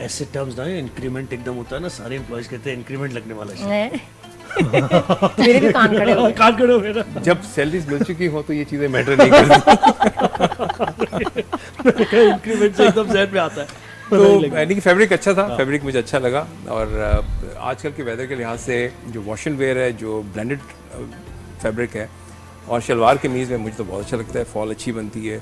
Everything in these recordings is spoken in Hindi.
ऐसे टर्म्स ना, इंक्रीमेंट एकदम होता है ना, सारे एम्प्लॉयज कहते हैं इंक्रीमेंट लगने वाला है। मेरे भी कान खड़े हो गए। कान खड़े हो गए ना। जब सैलरीज मिल चुकी हो तो ये चीज़ें मैटर नहीं करती। इंक्रीमेंट से एकदम जहन में आता है। तो यानी कि फैब्रिक अच्छा था, फैब्रिक मुझे अच्छा लगा। और आजकल के वेदर के लिहाज से जो वॉश एंड वेयर है, जो ब्लेंडेड फैब्रिक है, और शलवार कमीज़ में मुझे तो बहुत अच्छा लगता है, फॉल अच्छी बनती है।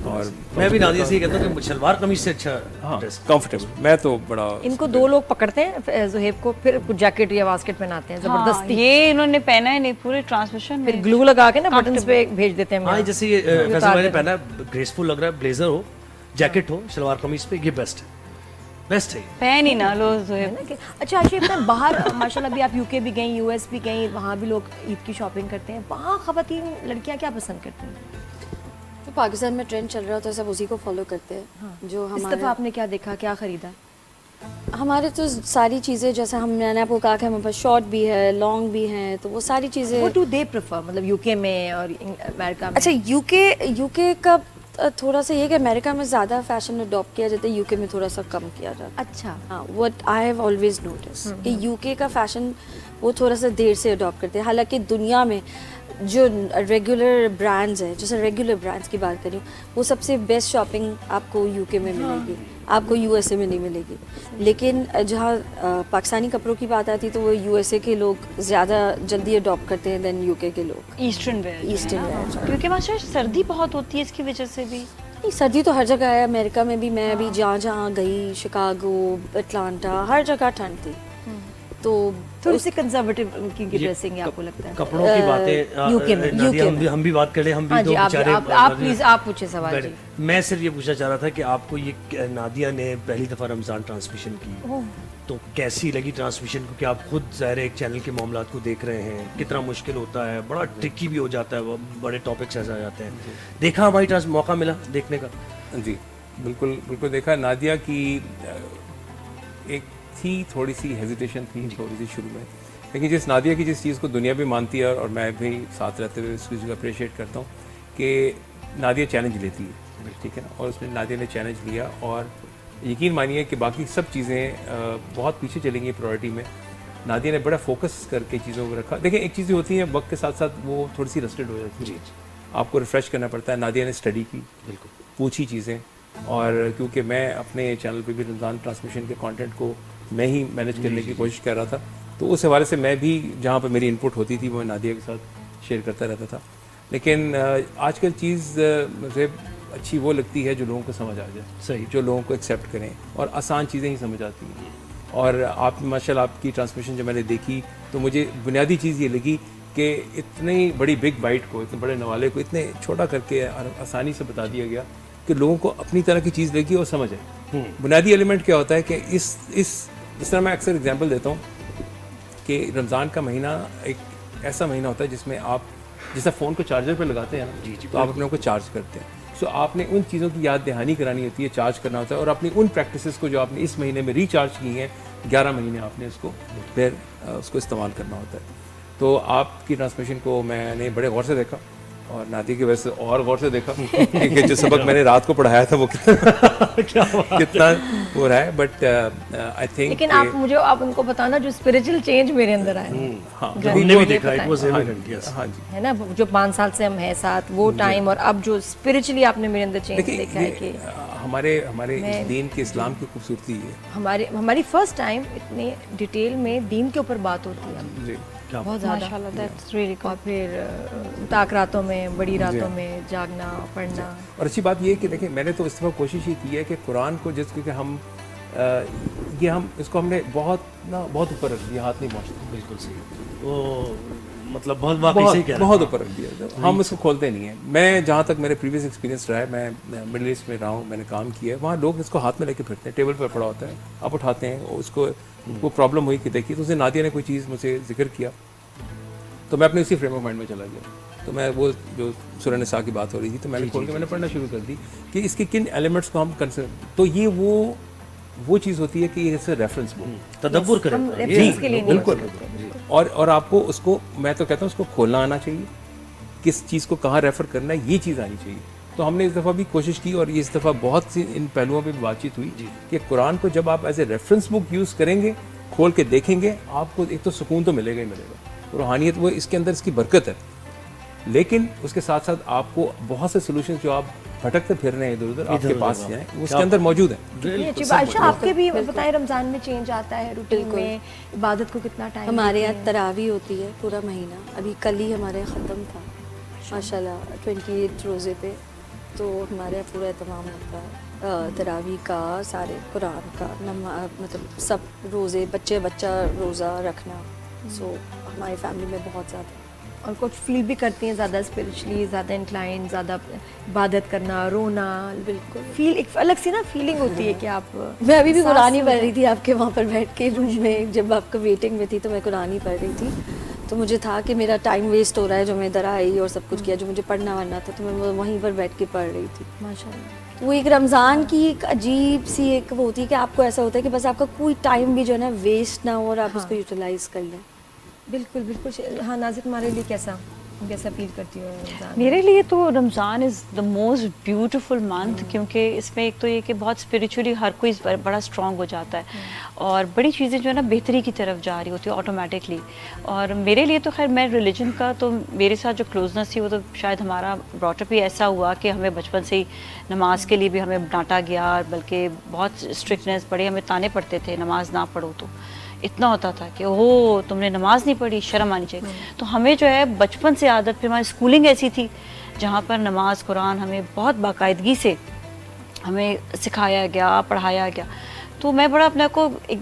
और मैं भी नादिया से ही कहता हूँ कि शलवार कमीज से अच्छा हाँ ड्रेस। कंफर्टेबल। मैं तो बड़ा इनको दो लोग पकड़ते हैं जुहेब को, फिर कुछ जैकेट या बास्केट पहनाते हैं जबरदस्ती। ये इन्होंने पहना है नहीं पूरे ट्रांसमिशन फिर में। ग्लू लगा के ना बटन्स पे भेज देते हैं। हाँ, जैसे ये फैसल उतार भाई ने देते पहना है, ग्रेसफुल लग रहा है, ब्लेजर हो, जैकेट हो, शलवार कमीज पे, ये बेस्ट है, बेस्ट है। पहन ही ना लो ज़ुहैब। हैं ना कि अच्छा आशिफ इतना बाहर माशाल्लाह अभी आप यूके भी गई, यूएस भी गई, वहाँ भी लोग ईद की शॉपिंग करते हैं। वहाँ खवातीन लड़कियाँ क्या पसंद करती हैं? तो पाकिस्तान में ट्रेंड चल रहा होता है, सब उसी को फॉलो करते हैं। जो इस हमारे दफ़ा आपने क्या देखा, क्या खरीदा? हमारे तो सारी चीज़ें, जैसे मैंने आपको कहा कि हमारे पास शॉर्ट भी है, लॉन्ग भी हैं, तो वो सारी चीज़ें। What do they prefer? मतलब यूके में और अमेरिका में? अच्छा, यूके का थोड़ा सा ये कि अमेरिका में ज़्यादा फैशन अडॉप्ट किया जाता है, यूके में थोड़ा सा कम किया जाता है। अच्छा। हाँ, what I have always notice कि यूके का फैशन वो थोड़ा सा देर से अडॉप्ट करते हैं। हालांकि दुनिया में जो रेगुलर ब्रांड्स हैं, जैसे रेगुलर ब्रांड्स की बात करूँ, वो सबसे बेस्ट शॉपिंग आपको यूके में मिलेगी, आपको यूएसए में नहीं मिलेगी। लेकिन जहाँ पाकिस्तानी कपड़ों की बात आती है तो वो यूएसए के लोग ज़्यादा जल्दी अडॉप्ट करते हैं देन यूके के लोग। Eastern where. ईस्टर्न वेयर, क्योंकि वहाँ शायद सर्दी बहुत होती है, इसकी वजह से भी। नहीं, सर्दी तो हर जगह है। अमेरिका में भी मैं अभी जहाँ जहाँ गई, शिकागो, अटलांटा, हर जगह ठंड थी। तो थोड़ी सी कंजर्वेटिव की ड्रेसिंग है आपको लगता है? कपड़ों की बातें यूके में, नादिया, हम भी बात कर ले, हम हाँ भी जी, दो बेचारे। आप प्लीज आप पूछे सवाल जी। मैं सिर्फ ये पूछना चाह रहा था कि आपको ये नादिया ने पहली दफ़ा रमज़ान ट्रांसमिशन की, तो कैसी लगी ट्रांसमिशन को? कि आप खुद ज़ाहिर एक चैनल के मामलात को देख रहे हैं, कितना मुश्किल होता है, बड़ा ट्रिकी भी हो जाता है, वो बड़े टॉपिक्स ऐसे आ जाते हैं। देखा हमारी मौका मिला देखने का? जी बिल्कुल बिल्कुल देखा। नादिया की एक थी थोड़ी सी हेजिटेशन थी थोड़ी सी शुरू में, लेकिन जिस नादिया की जिस चीज़ को दुनिया भी मानती है और मैं भी साथ रहते हुए उस चीज़ को अप्रिशिएट करता हूँ कि नादिया चैलेंज लेती है, ठीक है ना। और उसने नादिया ने चैलेंज लिया और यकीन मानिए कि बाकी सब चीज़ें बहुत पीछे चलेंगी प्रायोरिटी में। नादिया ने बड़ा फोकस करके चीज़ों को रखा। देखिए, एक चीज़ें होती हैं वक्त के साथ साथ वो थोड़ी सी रस्टेड हो जाती है, आपको रिफ़्रेश करना पड़ता है। नादिया ने स्टडी की, बिल्कुल पूछी चीज़ें, और क्योंकि मैं अपने चैनल पे भी रमज़ान ट्रांसमिशन के कंटेंट को मैं ही मैनेज करने की कोशिश कर रहा था, तो उस हवाले से मैं भी जहाँ पर मेरी इनपुट होती थी वो नादिया के साथ शेयर करता रहता था। लेकिन आजकल चीज़ मुझे अच्छी वो लगती है जो लोगों को समझ आ जाए, सही, जो लोगों को एक्सेप्ट करें, और आसान चीज़ें ही समझ आती हैं। और आप माशाल्लाह आपकी ट्रांसमिशन जब मैंने देखी तो मुझे बुनियादी चीज़ ये लगी कि इतनी बड़ी बिग बाइट को, इतने बड़े नवाले को इतने छोटा करके आसानी से बता दिया गया कि लोगों को अपनी तरह की चीज़ लगी और समझ आए। बुनियादी एलिमेंट क्या होता है कि इस तरह मैं अक्सर एग्जांपल देता हूँ कि रमज़ान का महीना एक ऐसा महीना होता है जिसमें आप जैसा फ़ोन को चार्जर पर लगाते हैं ना, तो आप अपने आप को चार्ज करते हैं। सो आपने उन चीज़ों की याद दहानी करानी होती है, चार्ज करना होता है, और अपनी उन प्रैक्टिसेस को जो आपने इस महीने में रिचार्ज की हैं, 11 महीने आपने उसको फिर उसको इस्तेमाल करना होता है। तो आपकी ट्रांसमिशन को मैंने बड़े गौर से देखा, और नादिया की वजह से और गौर से देखा कि जो सबक मैंने रात को पढ़ाया था वो कितना हो रहा है। बट आई थिंक लेकिन आप उनको बताना जो स्पिरिचुअल चेंज मेरे अंदर आया। हाँ, हमने भी देखा, इट वाज एविडेंट, यस। हाँ जी, है ना, जो 5 साल से हम हैं साथ, वो टाइम, और अब जो स्पिरिचुअली आपने मेरे अंदर चेंज देखा है कि हमारे इस दीन के इस्लाम की खूबसूरती है। हमारी फर्स्ट टाइम इतने डिटेल में दीन के ऊपर बात होती है जी, बहुत ज़्यादा। माशाल्लाह, दैट्स रियली और फिर ताक रातों में, बड़ी रातों में जागना, पढ़ना। और अच्छी बात ये है कि देखिए, मैंने तो इस तरह कोशिश ये की है कि कुरान को जिस क्योंकि हम इसको हमने बहुत ऊपर रख दिया, हाथ नहीं पहुँचता। बिल्कुल सही, वो मतलब बहुत वाकई सही कह रहे हैं। बहुत ऊपर रख दिया, हम इसको खोलते नहीं हैं। मैं जहाँ तक मेरे प्रीवियस एक्सपीरियंस रहा है, मैं मिडिल ईस्ट में रहा हूँ, मैंने काम किया है, वहाँ लोग इसको हाथ में लेके फिरते हैं, टेबल पर पड़ा होता है, आप उठाते हैं उसको। वो प्रॉब्लम हुई कि देखिए, तो उसे नादिया ने कोई चीज़ मुझे जिक्र किया, तो मैं अपने उसी फ्रेम ऑफ माइंड में चला गया। तो मैं वो जो सूरह निसा की बात हो रही थी, तो मैंने खोल के मैंने पढ़ना शुरू कर दी कि इसके किन एलिमेंट्स को हम कंसिडर, तो ये वो चीज़ होती है कि ये जैसे रेफरेंस बुक तदब्बुर करें, रेफरेंस के लिए नहीं बिल्कुल। और आपको उसको, मैं तो कहता हूँ उसको खोलना आना चाहिए, किस चीज़ को कहाँ रेफ़र करना है, ये चीज़ आनी चाहिए। तो हमने इस दफ़ा भी कोशिश की और इस दफ़ा बहुत सी इन पहलुओं पे भी बातचीत हुई कि कुरान को जब आप as a reference book use करेंगे, खोल के देखेंगे, आपको एक तो सुकून तो मिलेगा ही मिलेगा, रूहानियत वो इसके अंदर इसकी बरकत है, लेकिन उसके साथ साथ आपको बहुत से सोल्यूशन जो आप भटकते फिर रहे हैं इधर उधर आपके पास जाएं, वो उसके अंदर मौजूद है। ये अच्छी बात है। आपके भी बताएं, रमजान में चेंज आता है रूटीन में, इबादत को कितना टाइम हमारे यहाँ तरावी होती है पूरा महीना, अभी कल ही हमारे ख़त्म था माशाल्लाह 28 रोज़े पे, तो हमारे यहाँ पूरा एहतमाम होता है तरावी का, सारे कुरान का, मतलब सब रोज़े, बच्चा रोज़ा रखना। सो हमारी फैमिली में बहुत ज़्यादा, और कुछ फील भी करती हैं ज़्यादा स्पिरिचुअली, ज़्यादा इंक्लाइन, ज़्यादा इबादत करना, रोना, बिल्कुल फील एक अलग सी ना फीलिंग होती है कि आप। मैं अभी भी कुरान ही पढ़ रही थी आपके वहाँ पर बैठ के रूम में, जब आपका वेटिंग में थी तो मैं कुरान ही पढ़ रही थी, तो मुझे था कि मेरा टाइम वेस्ट हो रहा है, जो मैं इधर आई और सब कुछ किया जो मुझे पढ़ना वरना था, तो मैं वहीं पर बैठ के पढ़ रही थी माशाल्लाह। वो एक रमज़ान की एक अजीब सी एक वो होती है कि आपको ऐसा होता है कि बस आपका कोई टाइम भी जो है ना वेस्ट ना हो और आप उसको यूटिलाइज कर लें। बिल्कुल बिल्कुल। हाँ नाज़िर, तुम्हारे लिए कैसा फील करती हो रमज़ान? मेरे लिए तो Ramzan is the most beautiful month, क्योंकि इसमें एक तो ये कि बहुत स्पिरिचुअली हर कोई बड़ा स्ट्रॉन्ग हो जाता है और बड़ी चीज़ें जो है ना बेहतरी की तरफ जा रही होती है ऑटोमेटिकली। और मेरे लिए तो खैर, मैं रिलीजन का तो मेरे साथ जो क्लोजनेस थी वो तो शायद हमारा ब्रॉटअप ही ऐसा हुआ कि हमें बचपन से ही नमाज के लिए भी हमें डांटा गया, बल्कि बहुत स्ट्रिक्टनेस, बड़े हमें ताने पड़ते थे नमाज ना पढ़ो, तो इतना होता था कि ओह तुमने नमाज नहीं पढ़ी, शर्म आनी चाहिए। तो हमें जो है बचपन से आदत, फिर हमारी स्कूलिंग ऐसी थी जहाँ पर नमाज कुरान हमें बहुत बाकायदगी से हमें सिखाया गया, पढ़ाया गया। तो मैं बड़ा अपने को एक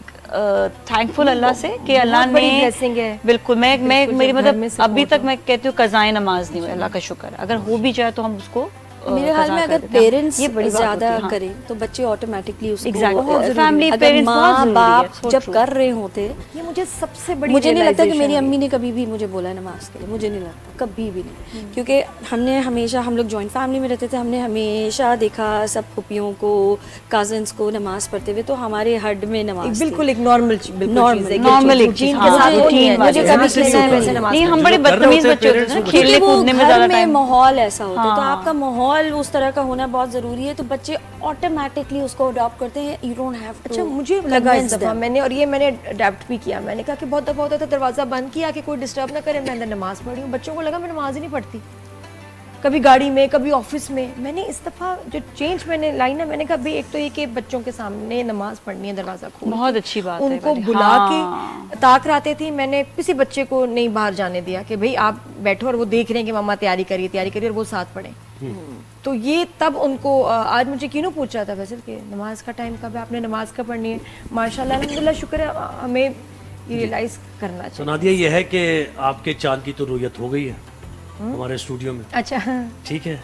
थैंकफुल अल्लाह से कि अल्लाह बड़ी ने blessing है। बिल्कुल, मैं मेरी जब घर में मतलब अभी support तक हो। मैं कहती हूँ कज़ाए नमाज नहीं हुई, अल्लाह का शुक्र है। अगर हो भी जाए तो हम उसको मेरे ख्याल में कज़ा अगर कर देते हैं। पेरेंट्स ये बड़ी बात ज़्यादा होती है, हाँ। करें तो बच्चे ऑटोमेटिकली उसको Exactly. Family, अगर parents बहुत माँ ज़रूरी है, बाप so जब true. कर रहे होते, ये मुझे सबसे बड़ी मुझे नहीं लगता कि realization मेरी हुई। अम्मी ने कभी भी मुझे बोला है नमाज के लिए, मुझे नहीं लगता कभी भी नहीं, क्योंकि हमने हमेशा, हम लोग जॉइंट फैमिली में रहते थे, हमने हमेशा देखा सब फूफियों को, कज़न्स को नमाज पढ़ते हुए, तो हमारे हड में नमाज बिल्कुल एक नॉर्मल Normal, नॉर्मल एक चीज, हाँ, रूटीन मुझे वाली। कभी किसी ने वैसे नमाज नहीं, हम जो बड़े कर रहे बदतमीज होते हैं बच्चे होते parents, थे ना, वो खेलने वो कूदने में घर ज्यादा में टाइम। माहौल ऐसा होता है, तो हाँ। आपका माहौल उस तरह का होना बहुत ज़रूरी है, तो बच्चे ऑटोमेटिकली उसको अडॉप्ट करते हैं। You don't have to. अच्छा मुझे लगा इस दफ़ा मैंने, और ये मैंने अडेप्ट भी किया, मैंने कहा कि बहुत दफ़ा होता था दरवाज़ा बंद किया कि कोई डिस्टर्ब ना करे, मैं अंदर नमाज़ पढ़ी हूँ, बच्चों को लगा मैं नमाज ही नहीं पढ़ती, कभी गाड़ी में कभी ऑफिस में। मैंने इस दफ़ा जो चेंज मैंने लाई ना, मैंने कहा भाई एक तो ये कि बच्चों के सामने नमाज पढ़नी है दरवाज़ा खोल, बहुत अच्छी बात है उनको वाली, बुला हाँ। के ताक रहते थी। मैंने किसी बच्चे को नहीं बाहर जाने दिया कि भाई आप बैठो और वो देख रहे हैं कि मम्मा तैयारी करिए और वो साथ पढ़े। तो ये तब उनको आज मुझे क्यों पूछ रहा था वैसे कि नमाज का टाइम कब है, आपने नमाज कब पढ़नी है। माशाल्लाह अल्हम्दुलिल्लाह, शुक्र है, हमें ये रियलाइज करना तो चाहिए। नादिया, ये है कि आपके चांद की तो रुयत हो गई है हमारे स्टूडियो में, अच्छा ठीक है,